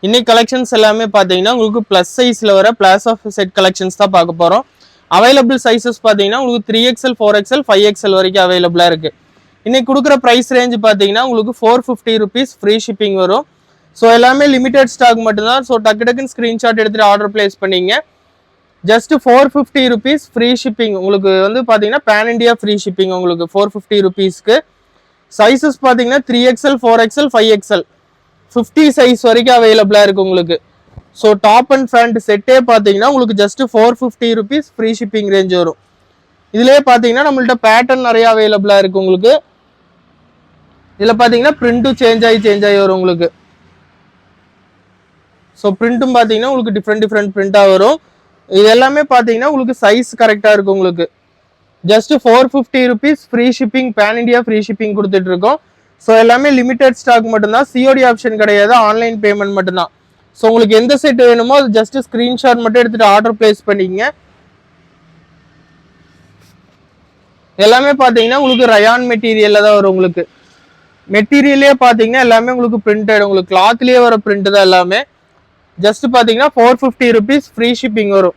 இன்னைக்கு கலெக்ஷன்ஸ் எல்லாமே பார்த்தீங்கன்னா உங்களுக்கு ப்ளஸ் சைஸில் வர பிளாஸ் ஆஃப் செட் கலெக்ஷன்ஸ் தான் பார்க்க போகிறோம். அவைலபிள் சைஸஸ் பார்த்தீங்கன்னா உங்களுக்கு 3XL 4XL 5XL வரைக்கும் அவைலபிளாக இருக்குது. இன்னைக்கு கொடுக்குற ப்ரைஸ் ரேஞ்ச் பார்த்தீங்கன்னா உங்களுக்கு 450 rupees ஃப்ரீ ஷிப்பிங் வரும். ஸோ எல்லாமே லிமிடெட் ஸ்டாக் மட்டும்தான். ஸோ டக்கு டக்குன்னு ஸ்க்ரீன்ஷாட் எடுத்துகிட்டு ஆர்டர் பிளேஸ் பண்ணிங்க. ஜஸ்ட் 450 rupees ஃப்ரீ ஷிப்பிங் உங்களுக்கு வந்து பார்த்தீங்கன்னா பேன் இண்டியா ஃப்ரீ ஷிப்பிங் உங்களுக்கு 450 rupeesக்கு. சைஸஸ் பார்த்தீங்கன்னா 3XL 4XL 5XL 50 சைஸ் வரைக்கும் அவைலபிளாக இருக்குது உங்களுக்கு. ஸோ டாப் அண்ட் பேண்ட் செட்டே பார்த்தீங்கன்னா உங்களுக்கு just 450 rupees free shipping range வரும். இதுலேயே பார்த்தீங்கன்னா நம்மள்ட்ட பேட்டர்ன் நிறைய அவைலபிளாக இருக்குது உங்களுக்கு. இதில் பார்த்தீங்கன்னா பிரிண்ட்டும் சேஞ்ச் ஆகி வரும் உங்களுக்கு. ஸோ பிரிண்ட்டும் பார்த்தீங்கன்னா உங்களுக்கு டிஃப்ரெண்ட் பிரிண்டாக வரும். இது எல்லாமே பார்த்தீங்கன்னா உங்களுக்கு சைஸ் கரெக்டாக இருக்கும் உங்களுக்கு. Just 450 rupees free shipping pan India free shipping கொடுத்துட்டு இருக்கோம். ஸோ எல்லாமே லிமிடெட் ஸ்டாக் மட்டும்தான். சிஓடி ஆப்ஷன் கிடையாது, ஆன்லைன் பேமெண்ட் மட்டும்தான். ஸோ உங்களுக்கு எந்த செட் வேணுமோ அது ஜஸ்ட் ஸ்க்ரீன்ஷாட் மட்டும் எடுத்துகிட்டு ஆர்டர் பிளேஸ் பண்ணிக்கங்க. எல்லாமே பார்த்தீங்கன்னா உங்களுக்கு ரயான் மெட்டீரியலில் தான் வரும் உங்களுக்கு. மெட்டீரியலே பார்த்தீங்கன்னா எல்லாமே உங்களுக்கு பிரிண்டட் உங்களுக்கு கிளாத்லேயே வர பிரிண்ட் தான் எல்லாமே. ஜஸ்ட் பார்த்தீங்கன்னா 450 rupees ஃப்ரீ ஷிப்பிங் வரும்.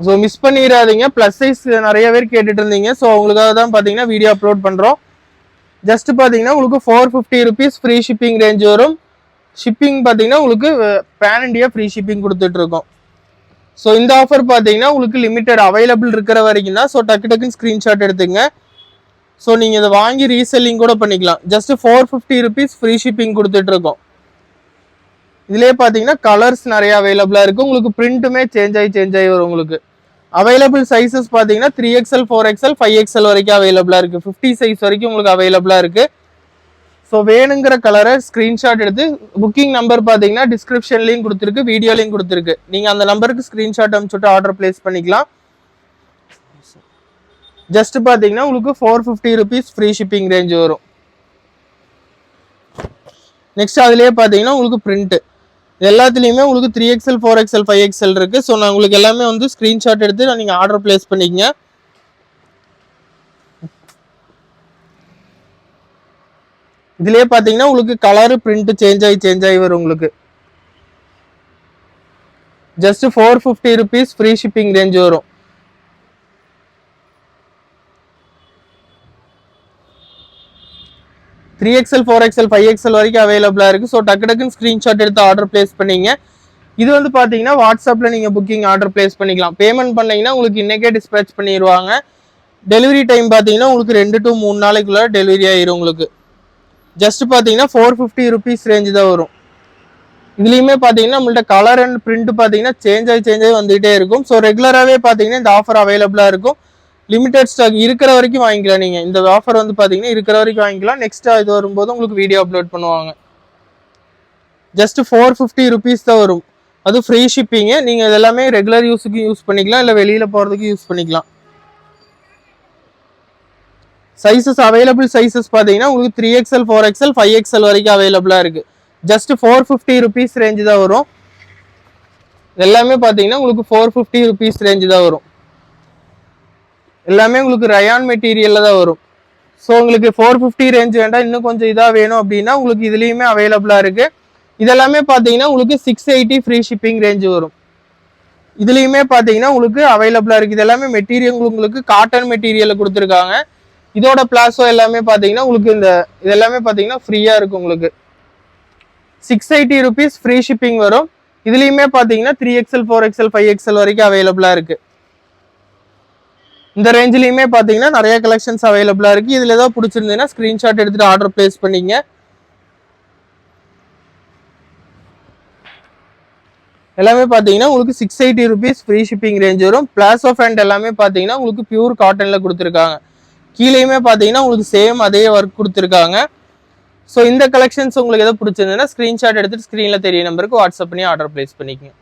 ஸோ மிஸ் பண்ணிடாதீங்க. ப்ளஸ் சைஸ் நிறைய பேர் கேட்டுட்டு இருந்தீங்க. ஸோ உங்களுக்காக தான் பார்த்தீங்கன்னா வீடியோ அப்லோட் பண்ணுறோம். ஜஸ்ட் பார்த்தீங்கன்னா உங்களுக்கு 450 rupees ஃப்ரீ ஷிப்பிங் ரேஞ்ச் வரும். ஷிப்பிங் பார்த்தீங்கன்னா உங்களுக்கு பேன் இண்டியா ஃப்ரீ ஷிப்பிங் கொடுத்துட்டு இருக்கோம். ஸோ இந்த ஆஃபர் பார்த்தீங்கன்னா உங்களுக்கு லிமிடெட் அவைலபிள் இருக்கிற வரைக்கும் தான். ஸோ டக்குன்னு ஸ்க்ரீன்ஷாட் எடுத்துங்க. ஸோ நீங்கள் இதை வாங்கி ரீசெல்லிங் கூட பண்ணிக்கலாம். ஜஸ்ட் 450 rupees ஃப்ரீ ஷிப்பிங் கொடுத்துட்டு இருக்கோம். இதுலேயே பார்த்தீங்கன்னா கலர்ஸ் நிறைய அவைலபிளாக இருக்குது உங்களுக்கு. பிரிண்ட்டுமே சேஞ்ச் ஆகி வரும் உங்களுக்கு. அவைலபிள் சைஸஸ் பார்த்தீங்கன்னா 3XL 4XL 5XL வரைக்கும் அவைலபிளாக இருக்குது. 50 சைஸ் வரைக்கும் உங்களுக்கு அவைலபிளாக இருக்குது. ஸோ வேணுங்கிற கலரை ஸ்க்ரீன்ஷாட் எடுத்து புக்கிங் நம்பர் பார்த்தீங்கன்னா டிஸ்கிரிப்ஷன்லையும் கொடுத்துருக்கு, வீடியோலையும் கொடுத்துருக்கு. நீங்கள் அந்த நம்பருக்கு ஸ்க்ரீன்ஷாட் அனுப்பிச்சுட்டு ஆர்டர் பிளேஸ் பண்ணிக்கலாம். ஜஸ்ட் பார்த்தீங்கன்னா உங்களுக்கு 450 rupees ஃப்ரீ ஷிப்பிங் ரேஞ்ச் வரும். நெக்ஸ்ட் அதுலேயே பார்த்தீங்கன்னா உங்களுக்கு பிரிண்ட்டு எல்லாத்துலேயுமே உங்களுக்கு 3XL 4XL 5XL இருக்குது. ஸோ நான் உங்களுக்கு எல்லாமே வந்து ஸ்க்ரீன்ஷாட் எடுத்து நீங்கள் ஆர்டர் பிளேஸ் பண்ணிக்கங்க. இதுலேயே பார்த்தீங்கன்னா உங்களுக்கு கலரு பிரிண்ட் சேஞ்ச் ஆகி வரும் உங்களுக்கு. Just 450 rupees free shipping range வரும். XL 4XL 5XL வரைக்கும் அவைலபிளாக இருக்குது. ஸோ டக்குன்னு ஸ்க்ரீன்ஷாட் எடுத்து ஆர்டர் பிளேஸ் பண்ணிங்க. இது வந்து பார்த்தீங்கன்னா வாட்ஸ்அப்பில் நீங்கள் புக்கிங் ஆர்டர் பிளேஸ் பண்ணிக்கலாம். பேமெண்ட் பண்ணிங்கன்னா உங்களுக்கு இன்றைக்கே டிஸ்பேச் பண்ணிடுவாங்க. டெலிவரி டைம் பார்த்தீங்கன்னா உங்களுக்கு 2 to 3 நாளைக்குள்ளே டெலிவரி ஆயிரும் உங்களுக்கு. ஜஸ்ட் பார்த்தீங்கன்னா 450 rupees ரேஞ்சு தான் வரும். இதுலேயுமே பார்த்தீங்கன்னா நம்மள்ட்ட கலர் அண்ட் பிரிண்ட் பார்த்தீங்கன்னா சேஞ்ச் ஆகி வந்துகிட்டே இருக்கும். ஸோ ரெகுலராகவே பார்த்தீங்கன்னா இந்த ஆஃபர் அவைலபிளாக இருக்கும். லிமிடெட் ஸ்டாக் இருக்கிற வரைக்கும் வாங்கிக்கலாம். நீங்கள் இந்த ஆஃபர் வந்து பார்த்தீங்கன்னா இருக்கிற வரைக்கும் வாங்கிக்கலாம். நெக்ஸ்ட் இது வரும்போது உங்களுக்கு வீடியோ அப்லோட் பண்ணுவாங்க. ஜஸ்ட் 450 rupees தான் வரும். அது ஃப்ரீ ஷிப்பிங்கு. நீங்கள் இது எல்லாமே ரெகுலர் யூஸுக்கு யூஸ் பண்ணிக்கலாம், இல்லை வெளியில் போகிறதுக்கு யூஸ் பண்ணிக்கலாம். சைஸஸ் அவைலபிள் சைஸஸ் பார்த்தீங்கன்னா உங்களுக்கு 3XL 4XL 5XL வரைக்கும் அவைலபிளாக இருக்குது. ஜஸ்ட் 450 rupees ரேஞ்சு தான் வரும். எல்லாமே பார்த்தீங்கன்னா உங்களுக்கு 450 rupees ரேஞ்சு தான் வரும். எல்லாமே உங்களுக்கு ரயான் மெட்டீரியலில் தான் வரும். ஸோ உங்களுக்கு 450 ரேஞ்ச் வேண்டாம், இன்னும் கொஞ்சம் இதாக வேணும் அப்படின்னா உங்களுக்கு இதுலேயுமே அவைலபிளாக இருக்குது. இதெல்லாமே பார்த்தீங்கன்னா உங்களுக்கு 680 ஃப்ரீ ஷிப்பிங் ரேஞ்சு வரும். இதுலேயுமே பார்த்தீங்கன்னா உங்களுக்கு அவைலபிளாக இருக்குது. இதெல்லாமே மெட்டீரியல் உங்களுக்கு காட்டன் மெட்டீரியலில் கொடுத்துருக்காங்க. இதோட பிளாஸோ எல்லாமே பார்த்தீங்கன்னா உங்களுக்கு இதெல்லாமே பார்த்தீங்கன்னா ஃப்ரீயாக இருக்கும் உங்களுக்கு. 680 rupees ஃப்ரீ ஷிப்பிங் வரும். இதுலேயுமே பார்த்தீங்கன்னா 3XL 4XL 5XL வரைக்கும் அவைலபிளாக இருக்குது. இந்த ரேஞ்சிலையுமே பார்த்தீங்கன்னா நிறைய கலெக்ஷன்ஸ் அவைலபிளாக இருக்குது. இதில் ஏதாவது பிடிச்சிருந்ததுன்னா ஸ்க்ரீன்ஷாட் எடுத்துகிட்டு ஆர்டர் பிளேஸ் பண்ணிங்க. எல்லாமே பார்த்தீங்கன்னா உங்களுக்கு 680 rupees ஃப்ரீ ஷிப்பிங் ரேஞ்ச் வரும். பிளாஸ் ஆஃப் ஹேண்ட் எல்லாமே பார்த்தீங்கன்னா உங்களுக்கு பியூர் காட்டனில் கொடுத்துருக்காங்க. கீழேயுமே பார்த்தீங்கன்னா உங்களுக்கு சேம் அதே ஒர்க் கொடுத்துருக்காங்க. ஸோ இந்த கலெக்ஷன்ஸ் உங்களுக்கு எதாவது பிடிச்சிருந்ததுன்னா ஸ்க்ரீன்ஷாட் எடுத்துகிட்டு ஸ்க்ரீனில் தெரிய நம்பருக்கு வாட்ஸ்அப் பண்ணி ஆர்டர் பிளேஸ் பண்ணிக்கங்க.